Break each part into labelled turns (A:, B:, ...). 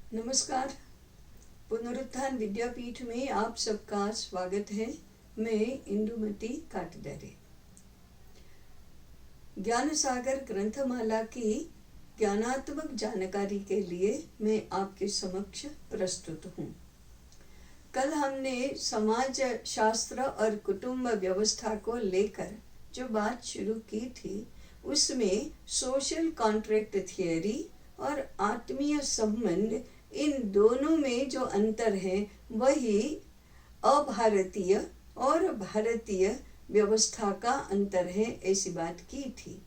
A: नमस्कार। पुनरुत्थान विद्यापीठ में आप सबका स्वागत है। मैं इंदुमती काटदरे। ज्ञान सागर ग्रंथमाला की ज्ञानात्मक जानकारी के लिए मैं आपके समक्ष प्रस्तुत हूँ। कल हमने समाज शास्त्र और कुटुंब व्यवस्था को लेकर जो बात शुरू की थी, उसमें सोशल कॉन्ट्रैक्ट थियरी और आत्मीय संबंध, इन दोनों में जो अंतर है वही अभारतीय और भारतीय व्यवस्था का अंतर है, ऐसी बात की थी।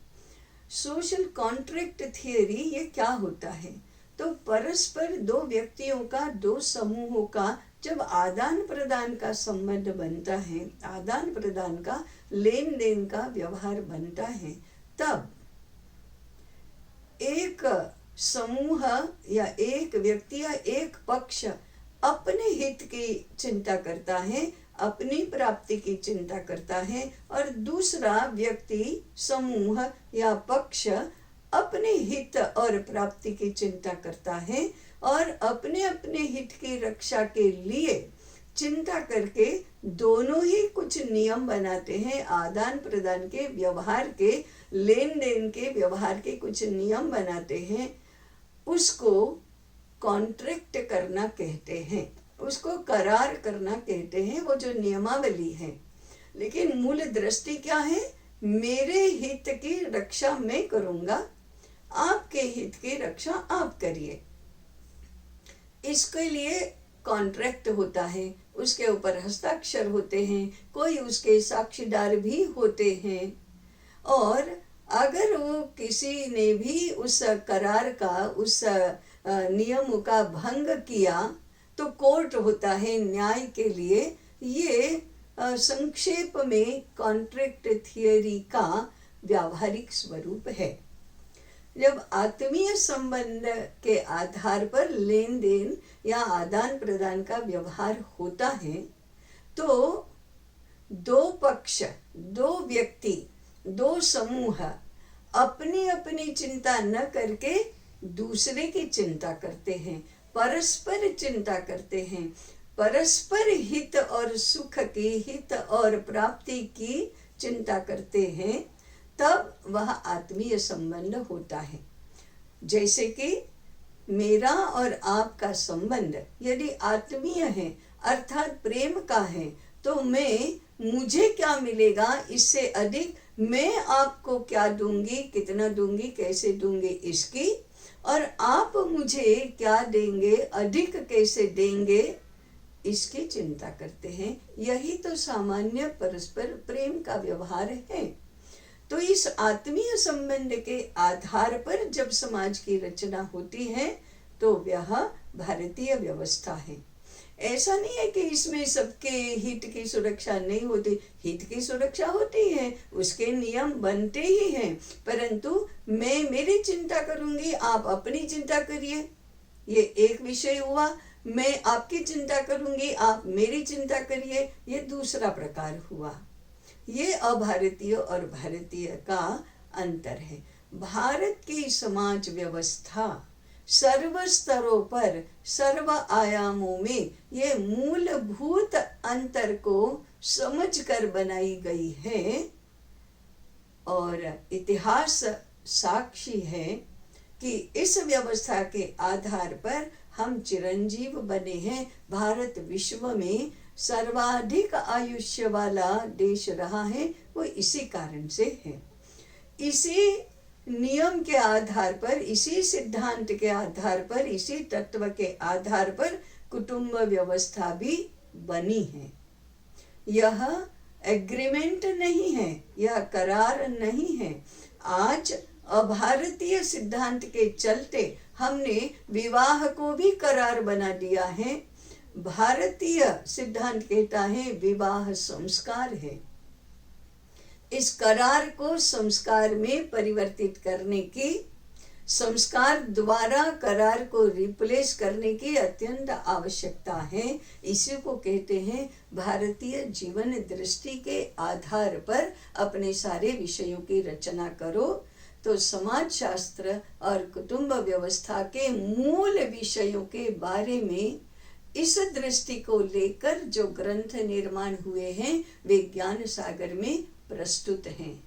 A: सोशल कॉन्ट्रैक्ट थियरी ये क्या होता है? तो परस्पर दो व्यक्तियों का, दो समूहों का जब आदान प्रदान का संबंध बनता है, आदान प्रदान का, लेन देन का व्यवहार बनता है, तब एक समूह या एक व्यक्ति या एक पक्ष अपने हित की चिंता करता है, अपनी प्राप्ति की चिंता करता है, और दूसरा व्यक्ति, समूह या पक्ष अपने हित और प्राप्ति की चिंता करता है और अपने अपने हित की रक्षा के लिए चिंता करके दोनों ही कुछ नियम बनाते हैं। आदान प्रदान के व्यवहार के, लेन देन के व्यवहार के कुछ नियम बनाते हैं। उसको कॉन्ट्रैक्ट करना कहते हैं, उसको करार करना कहते हैं, वो जो नियमावली है। लेकिन मूल दृष्टि क्या है? मेरे हित की रक्षा मैं करूंगा, आपके हित की रक्षा आप करिए। इसके लिए कॉन्ट्रैक्ट होता है, उसके ऊपर हस्ताक्षर होते हैं, कोई उसके साक्षीदार भी होते हैं। और अगर वो किसी ने भी उस करार का, उस नियम का भंग किया तो कोर्ट होता है न्याय के लिए। ये संक्षेप में कॉन्ट्रैक्ट थियरी का व्यावहारिक स्वरूप है। जब आत्मीय संबंध के आधार पर लेन देन या आदान प्रदान का व्यवहार होता है, तो दो पक्ष, दो व्यक्ति, दो समूह अपनी अपनी चिंता न करके दूसरे की चिंता करते हैं, परस्पर चिंता करते हैं, परस्पर हित और सुख की, हित और प्राप्ति की चिंता करते हैं, तब वह आत्मीय संबंध होता है। जैसे कि मेरा और आपका संबंध यदि आत्मीय है, अर्थात प्रेम का है, तो मुझे क्या मिलेगा, इससे अधिक मैं आपको क्या दूंगी, कितना दूंगी, कैसे दूंगी, इसकी, और आप मुझे क्या देंगे, अधिक कैसे देंगे, इसकी चिंता करते हैं। यही तो सामान्य परस्पर प्रेम का व्यवहार है। तो इस आत्मीय संबंध के आधार पर जब समाज की रचना होती है तो यह भारतीय व्यवस्था है। ऐसा नहीं है कि इसमें सबके हित की सुरक्षा नहीं होती, हित की सुरक्षा होती है, उसके नियम बनते ही हैं, परंतु मैं मेरी चिंता करूंगी, आप अपनी चिंता करिए, ये एक विषय हुआ। मैं आपकी चिंता करूंगी, आप मेरी चिंता करिए, ये दूसरा प्रकार हुआ। ये अभारतीय और भारतीय का अंतर है। भारत की समाज व्यवस्था सर्व स्तरों पर, सर्व आयामों में ये मूलभूत अंतर को समझकर बनाई गई है, और इतिहास साक्षी है कि इस व्यवस्था के आधार पर हम चिरंजीव बने हैं। भारत विश्व में सर्वाधिक आयुष्य वाला देश रहा है, वो इसी कारण से है। इसी नियम के आधार पर, इसी सिद्धांत के आधार पर, इसी तत्व के आधार पर कुटुंब व्यवस्था भी बनी है। यह एग्रीमेंट नहीं है, यह करार नहीं है। आज अभारतीय सिद्धांत के चलते हमने विवाह को भी करार बना दिया है। भारतीय सिद्धांत कहता है विवाह संस्कार है। इस करार को संस्कार में परिवर्तित करने की, संस्कार द्वारा करार को रिप्लेस करने की अत्यंत आवश्यकता है। इसी को कहते हैं भारतीय जीवन दृष्टि के आधार पर अपने सारे विषयों की रचना करो, तो समाज शास्त्र और कुटुंब व्यवस्था के मूल विषयों के बारे में इस दृष्टि को लेकर जो ग्रंथ निर्माण हुए हैं वे ज्ञान सागर में प्रस्तुत हैं।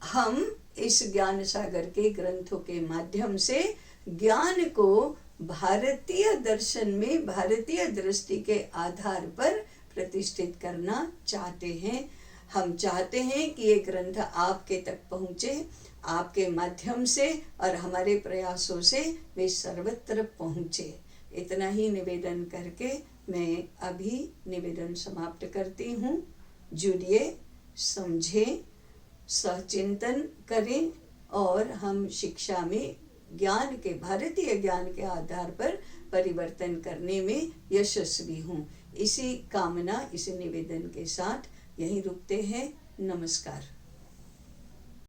A: हम इस ज्ञान सागर के ग्रंथों के माध्यम से ज्ञान को भारतीय दर्शन में भारतीय दृष्टि के आधार पर प्रतिष्ठित करना चाहते हैं। हम चाहते हैं कि ये ग्रंथ आपके तक पहुँचे, आपके माध्यम से और हमारे प्रयासों से वे सर्वत्र पहुँचे। इतना ही निवेदन करके मैं अभी निवेदन समाप्त करती हूँ। जुड़िए, समझें, सहचिंतन करें और हम शिक्षा में ज्ञान के भारतीय ज्ञान के आधार पर परिवर्तन करने में यशस्वी हों। इसी कामना, इसी निवेदन के साथ यहीं रुकते हैं। नमस्कार।